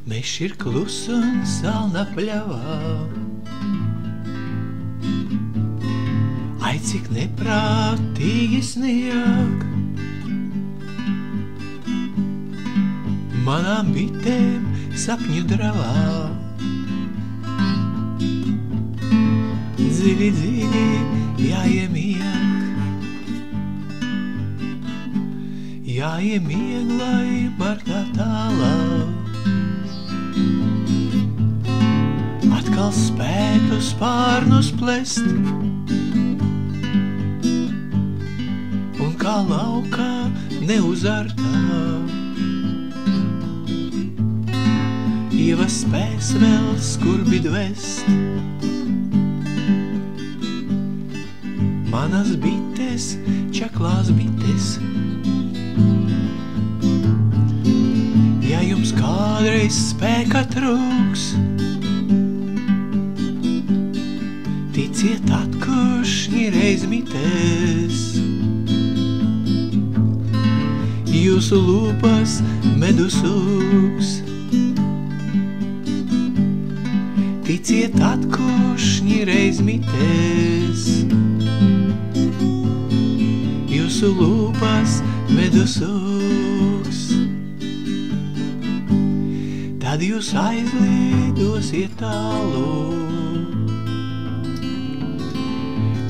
Mežs ir klus un salna pļavā. Ai, cik neprātīgi snieg. Manām bitēm sapņu dravā. Dziļi, dziļi jāiemieg. Jāiemieg, lai margā tālāk. Atkal spētu spārnus plest. Un kā laukā neuzartā. Ieva spēs vēl skurbi dvest. Manas bites, čaklās bites. Ja jums kādreiz spēka trūks, ticiet atkušņi reiz mitēs. Jūsu lūpas medus ūks. Ticiet atkušņi reiz mitēs. Jūsu lūpas medus ūks. Tad jūs aizlidosiet tālu,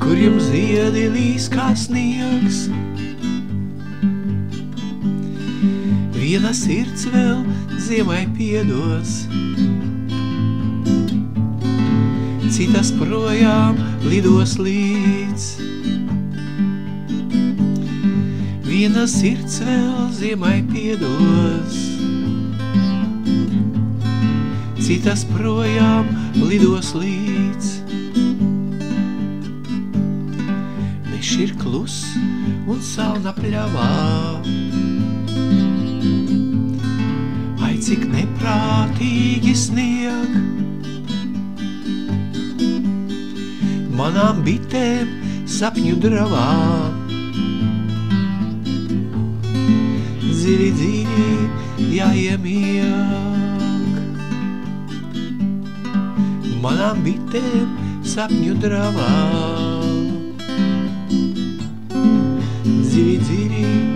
kur jums ziedi līs kā sniegs. Viena sirds vēl ziemai piedos, citas projām lidos līdz. Viena sirds vēl ziemai piedos, citas projām lidos līdz. Mežs ir klus un salna pļavā. Ai, cik neprātīgi snieg. Manām bitēm sapņu dravā. Dziļi, dziļi jāiemieg. Manām bitēm sapņu dravā. Dziļi, dziļi